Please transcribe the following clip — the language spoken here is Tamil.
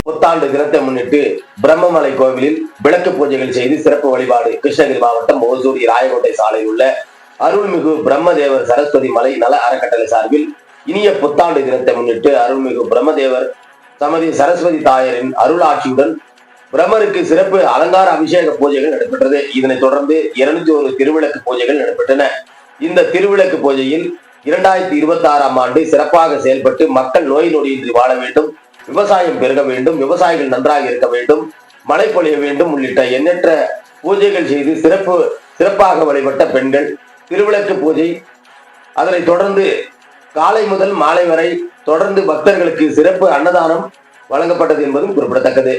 புத்தாண்டு தினத்தை முன்னிட்டு பிரம்மமலை கோவிலில் விளக்கு பூஜைகள் செய்து சிறப்பு வழிபாடு. கிருஷ்ணகிரி மாவட்டம் ஓசூர் ராயகோட்டை சாலையில் உள்ள அருள்மிகு பிரம்மதேவர் சரஸ்வதி மலை நல அறக்கட்டளை சார்பில் இனிய புத்தாண்டு தினத்தை முன்னிட்டு அருள்மிகு பிரம்மதேவர் சமதி சரஸ்வதி தாயரின் அருளாட்சியுடன் பிரம்மருக்கு சிறப்பு அலங்கார அபிஷேக பூஜைகள் நடைபெற்றது. இதனைத் தொடர்ந்து 201 திருவிளக்கு பூஜைகள் நடைபெற்றன. இந்த திருவிளக்கு பூஜையில் 2026ஆம் ஆண்டு சிறப்பாக செயல்பட்டு மக்கள் நோய் நொடியின்றி வாழ வேண்டும், விவசாயம் பெருக வேண்டும், விவசாயிகள் நன்றாக இருக்க வேண்டும், மழை பொழிய வேண்டும் உள்ளிட்ட எண்ணற்ற பூஜைகள் செய்து சிறப்பாக வழிபட்ட பெண்கள் திருவிளக்கு பூஜை. அதனைத் தொடர்ந்து காலை முதல் மாலை வரை தொடர்ந்து பக்தர்களுக்கு சிறப்பு அன்னதானம் வழங்கப்பட்டது என்பதும் குறிப்பிடத்தக்கது.